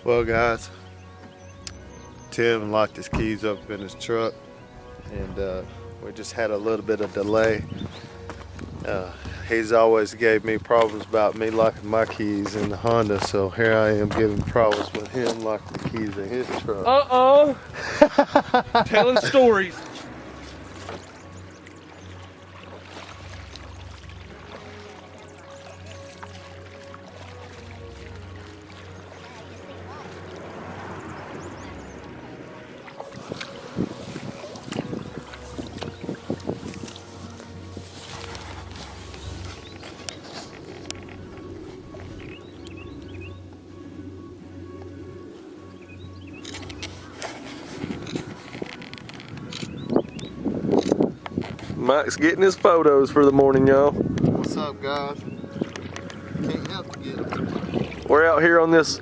Well guys, Tim locked his keys up in his truck and we just had a little bit of delay. He's always gave me problems about me locking my keys in the Honda, so here I am giving problems with him locking the keys in his truck. Telling stories. Mike's getting his photos for the morning, y'all. What's up guys? Can't help but get them. We're out here on this,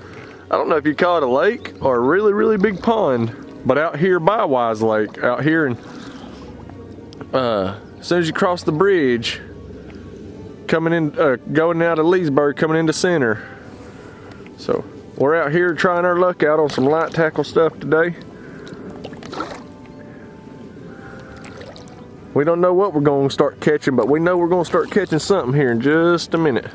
I don't know if you call it a lake or a really, really big pond, but out here by Wise Lake, out here, and as soon as you cross the bridge, coming in, going out of Leesburg, coming into Center. So we're out here trying our luck out on some light tackle stuff today. We don't know what we're going to start catching, but we know we're going to start catching something here in just a minute.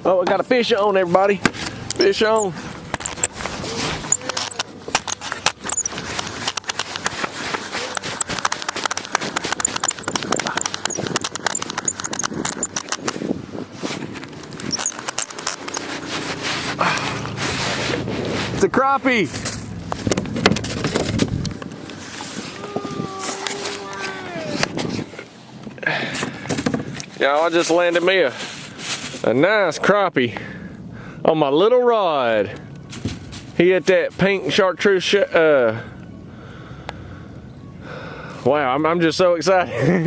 Oh, I got a fish on, everybody. Fish on. It's a crappie. Y'all, I just landed me a nice crappie on my little rod. He hit that pink chartreuse. Wow, I'm just so excited.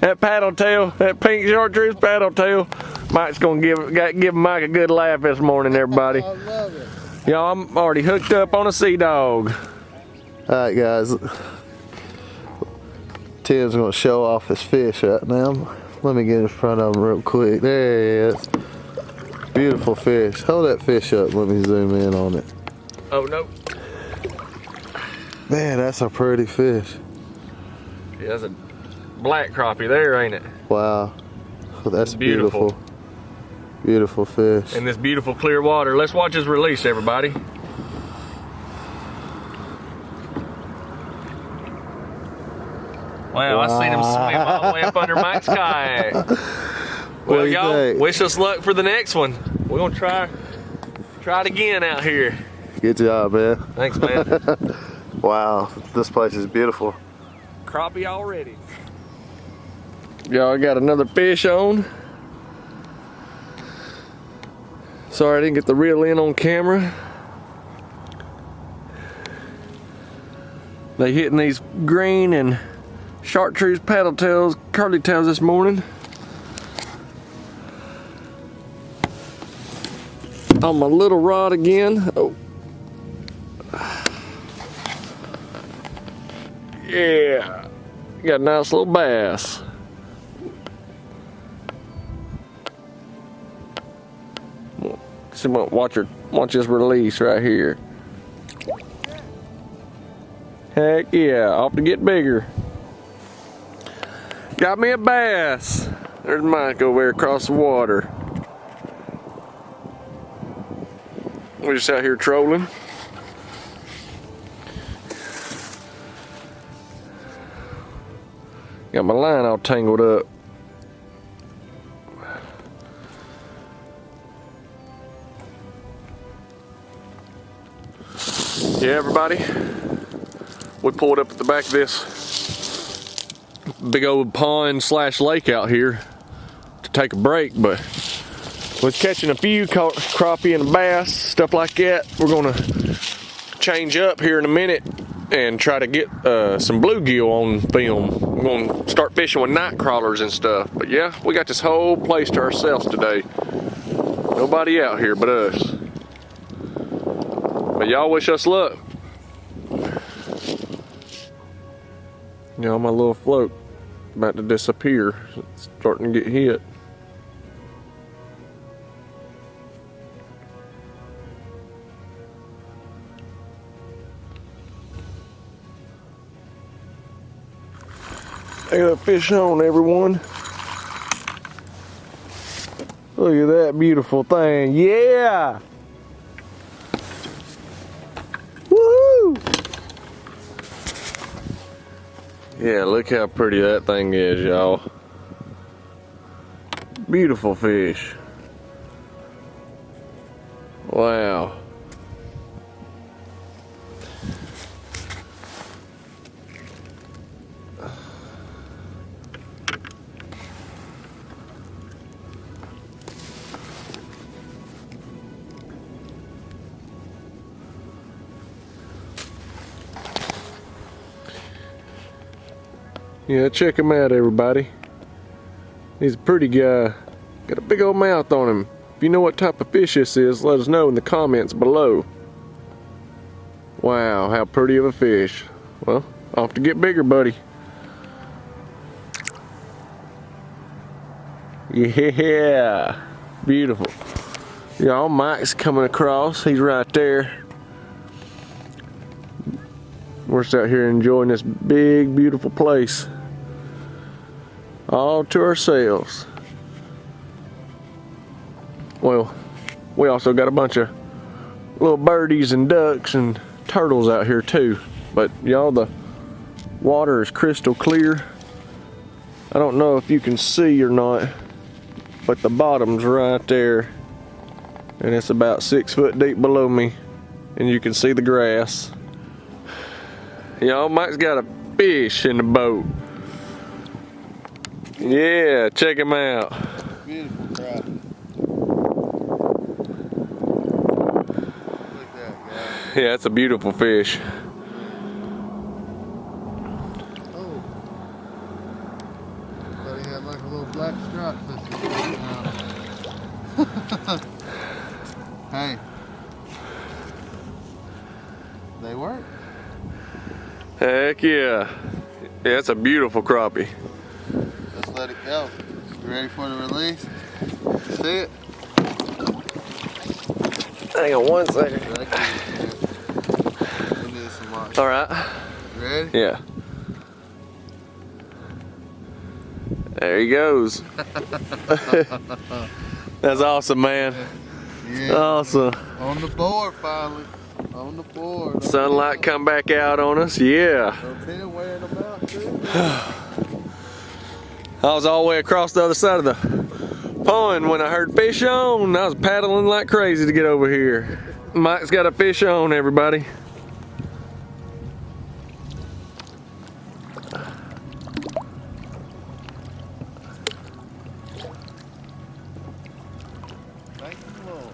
That paddle tail, that pink chartreuse paddle tail. Mike's gonna give Mike a good laugh this morning, everybody. I love it. Y'all, I'm already hooked up on a sea dog. Alright guys, Tim's gonna show off his fish right now. Let me get in front of him real quick. There he is. Beautiful fish. Hold that fish up, let me zoom in on it. Oh no. Man, that's a pretty fish. Yeah, that's a black crappie there, ain't it? Wow, that's beautiful. Beautiful fish. In this beautiful clear water. Let's watch his release, everybody. Wow, I seen him swim all the way up under Mike's kayak. Well, y'all, wish us luck for the next one. We're gonna try it again out here. Good job, man. Thanks, man. Wow, this place is beautiful. Crappie already. Y'all, got another fish on. Sorry I didn't get the reel in on camera. They hitting these green and chartreuse paddle tails, curly tails this morning. On my little rod again. Oh. Yeah, got a nice little bass. See, watch this release right here. Heck yeah, off to get bigger. Got me a bass. There's Mike over there across the water. We're just out here trolling. Got my line all tangled up. Yeah, everybody, we pulled up at the back of this big old pond slash lake out here to take a break, but was catching a few crappie and bass, stuff like that. We're gonna change up here in a minute and try to get some bluegill on film. We're gonna start fishing with night crawlers and stuff. But yeah, we got this whole place to ourselves today. Nobody out here but us. But y'all wish us luck. Y'all, my little float. about to disappear. It's starting to get hit. Look at that fish on, everyone. Look at that beautiful thing. Yeah! Woo! Yeah, look how pretty that thing is, y'all. Beautiful fish. Wow. Yeah, check him out, everybody. He's a pretty guy. Got a big old mouth on him. If you know what type of fish this is, let us know in the comments below. Wow, how pretty of a fish. Well, off to get bigger, buddy. Yeah, beautiful. Y'all, Mike's coming across. He's right there. We're just out here enjoying this big, beautiful place. All to ourselves. Well, we also got a bunch of little birdies and ducks and turtles out here too. But y'all, the water is crystal clear. I don't know if you can see or not, but the bottom's right there. And it's about 6 foot deep below me. And you can see the grass. Y'all, Mike's got a fish in the boat. Yeah, check him out. Beautiful crap. Look at that guy. Yeah, it's a beautiful fish. Oh. Thought he had like a little black stripe. Hey. They work. Heck yeah. Yeah, it's a beautiful crappie. Let's let it go. You ready for the release? See it? Hang on one second. All right. You ready? Yeah. There he goes. That's awesome, man. Yeah. Awesome. On the board finally. On the board. Sunlight come back out on us. Yeah. Don't tell wearing them out too. I was all the way across the other side of the pond when I heard fish on. I was paddling like crazy to get over here. Mike's got a fish on, everybody. Thank you, Lord.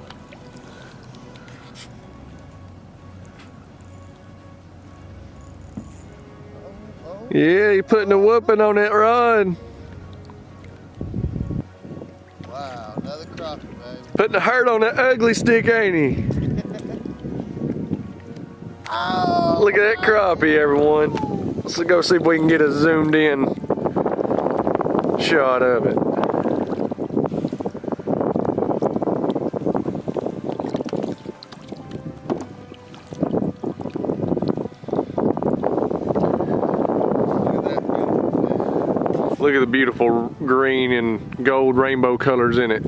Oh. Yeah, you putting a whooping on that rod. Wow, another crappie, baby. Putting a hurt on that ugly stick, ain't he? Oh, Look at that crappie, everyone. Let's go see if we can get a zoomed in shot of it. Look at the beautiful green and gold rainbow colors in it.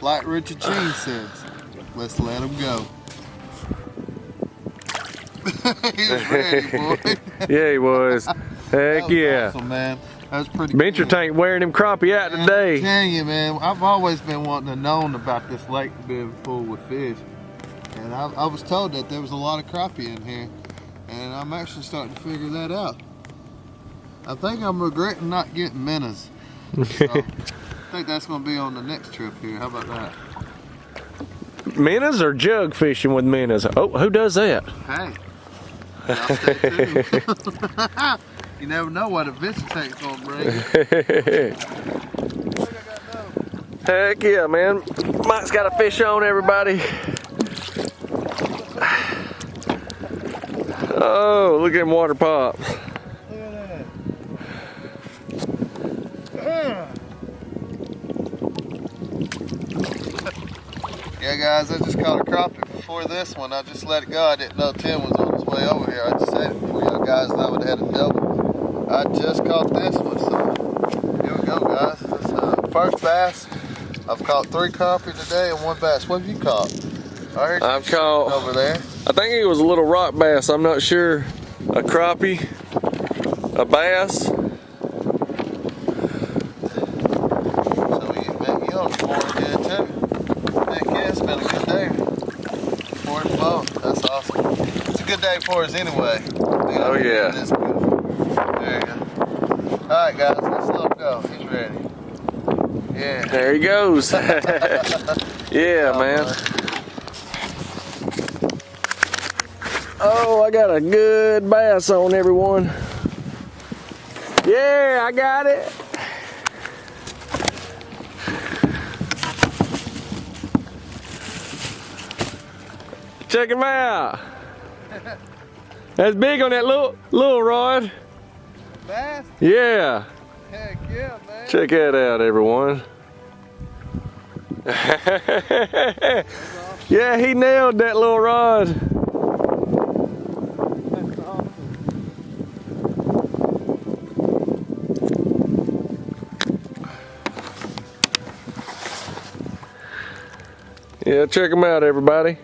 like Richard Jean says, let's let him go. He was ready, boy. Yeah, he was. Heck yeah. Awesome, man. That was pretty Venture cool. Tank wearing him crappie out today. I'm telling you, man, I've always been wanting to know about this lake being full with fish. And I was told that there was a lot of crappie in here. And I'm actually starting to figure that out. I think I'm regretting not getting minnows. So, I think that's going to be on the next trip here. How about that? Minnows or jug fishing with minnows? Oh, who does that? Hey, y'all stay tuned. You never know what a Venture Tank's going to bring. Heck yeah, man. Mike's got a fish on, everybody. Oh, look at them water pops. Look at that. Yeah, guys, I just caught a crappie before this one. I just let it go. I didn't know Tim was on his way over here. I just said it before y'all guys, and I would have had a double. I just caught this one, so here we go, guys. This first bass. I've caught 3 crappie today and 1 bass. What have you caught? I heard I've caught over there. I think it was a little rock bass. I'm not sure. A crappie, a bass. So you on the board good too. Heck yeah, it's been a good day for the boat. That's awesome. It's a good day for us anyway. Oh yeah. This beautiful. There you go. Alright guys, let's let him go. He's ready. Yeah. There he goes. Yeah, man. Oh, I got a good bass on, everyone. Yeah, I got it. Check him out. That's big on that little rod. Bass? Yeah. Heck yeah, man. Check that out, everyone. Yeah, he nailed that little rod. That's awesome. Yeah, check him out, everybody.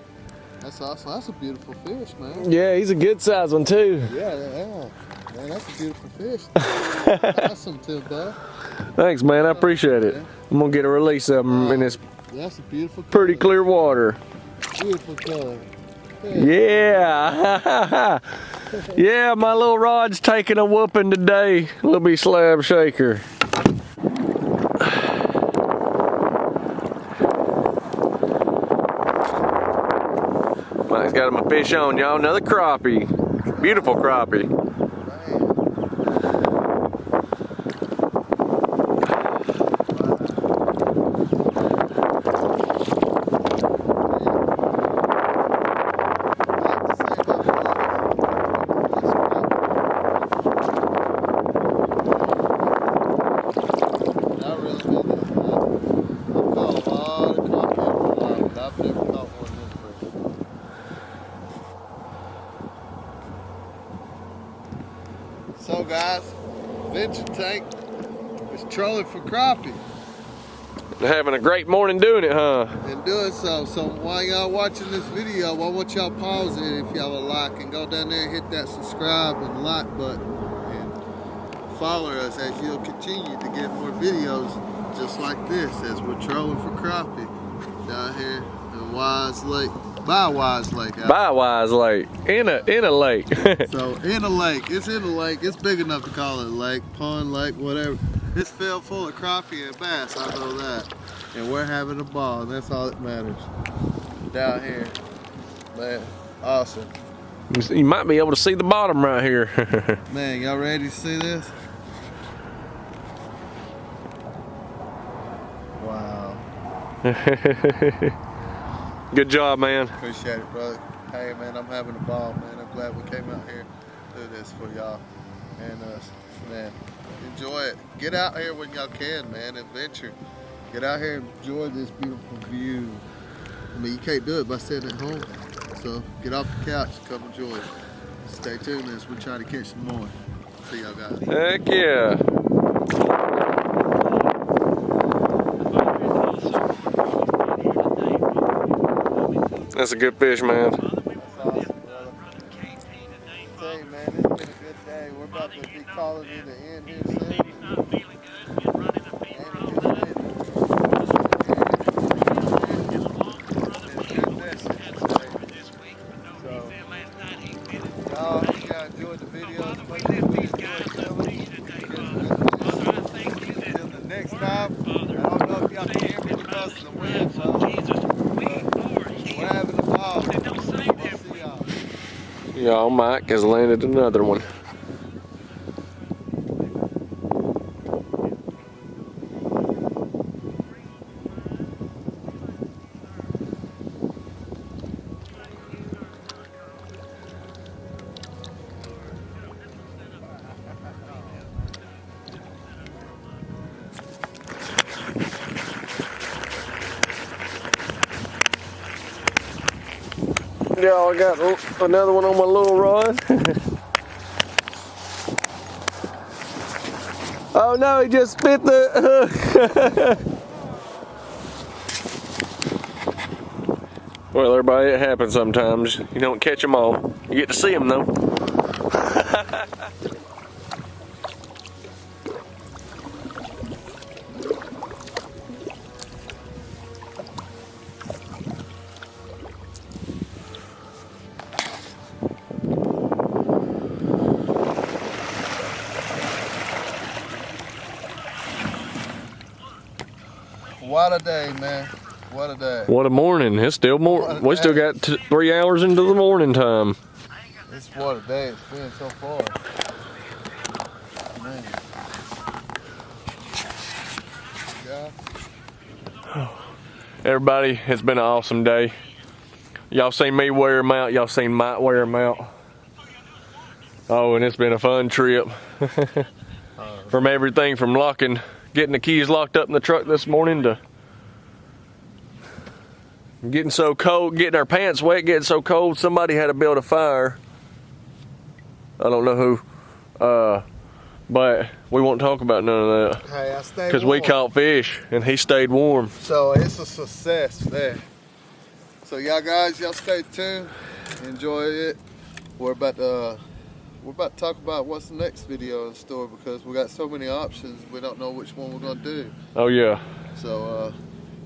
That's awesome. That's a beautiful fish, man. Yeah, he's a good size one too. Yeah. Man, that's a beautiful fish. Awesome too, bud. Thanks, man. I appreciate it. I'm gonna get a release of him in this That's a beautiful color. pretty clear water. Beautiful color. Yeah. Yeah, my little rod's taking a whooping today. Little bitty slab shaker. Mike's got him a fish on, y'all. Another crappie. Beautiful crappie. So guys, Venture Tank is trolling for crappie They're having a great morning doing it, huh? and doing so. So while y'all watching this video, I want y'all pause it if y'all would like and go down there and hit that subscribe and like button and follow us as you'll continue to get more videos just like this as we're trolling for crappie down here in Wise Lake. By Wise Lake. By Wise Lake. In a lake. So in a lake. It's in a lake. It's big enough to call it a lake, pond, lake, whatever. It's filled full of crappie and bass, I know that. And we're having a ball, and that's all that matters. Down here. Man, awesome. You might be able to see the bottom right here. Man, y'all ready to see this? Wow. Good job, man. Appreciate it, brother. Hey, man, I'm having a ball, man. I'm glad we came out here to do this for y'all and us. Man, enjoy it. Get out here when y'all can, man. Adventure. Get out here and enjoy this beautiful view. I mean, you can't do it by sitting at home. So get off the couch and come enjoy it. Stay tuned as we try to catch some more. See y'all guys. Heck yeah. That's a good fish, man. That's awesome, brother. Tell you, man, it's been a good day. We're about to be calling it the end here soon. Y'all enjoyed the videos. Until the next time, I don't know if y'all can hear me because of the wind, but we're having a ball. We'll see y'all. Y'all, Mike has landed another one. Y'all got another one on my little rod. Oh no, he just spit the hook. Well, everybody, it happens sometimes. You don't catch them all. You get to see them though. What a day, man. What a day. What a morning. It's still morning. We still got 3 hours into the morning time. It's what a day it's been so far. Man. Yeah. Everybody, it's been an awesome day. Y'all seen me wear them out. Y'all seen Mike wear them out. Oh, and it's been a fun trip. From everything from getting the keys locked up in the truck this morning to getting so cold, getting our pants wet, getting so cold, somebody had to build a fire. I don't know who, but we won't talk about none of that. Hey, I stayed warm. Because we caught fish and he stayed warm. So it's a success there. So y'all guys, y'all stay tuned, enjoy it. We're about to talk about what's the next video in store because we got so many options, we don't know which one we're gonna do. Oh yeah. So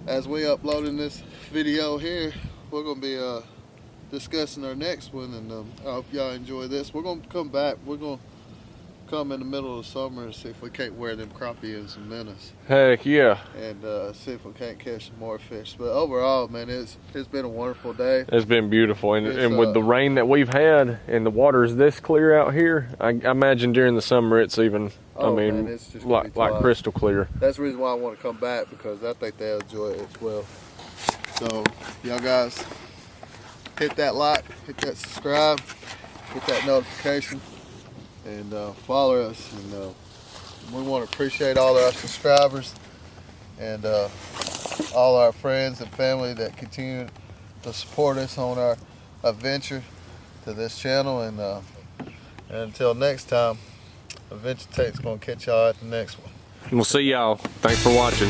as we uploading this video here, we're gonna be discussing our next one, and I hope y'all enjoy this. We're gonna come back. We're gonna come in the middle of the summer and see if we can't wear them crappie and some minnows. Heck yeah. And see if we can't catch some more fish. But overall, man, it's been a wonderful day. It's been beautiful, and with the rain that we've had and the water's this clear out here, I imagine during the summer it's even, man, it's just like crystal clear. That's the reason why I want to come back, because I think they'll enjoy it as well. So y'all guys, hit that like, hit that subscribe, hit that notification, and follow us. And we want to appreciate all our subscribers and all our friends and family that continue to support us on our adventure to this channel. And until next time, Adventure Tech's gonna catch y'all at the next one. We'll see y'all. Thanks for watching.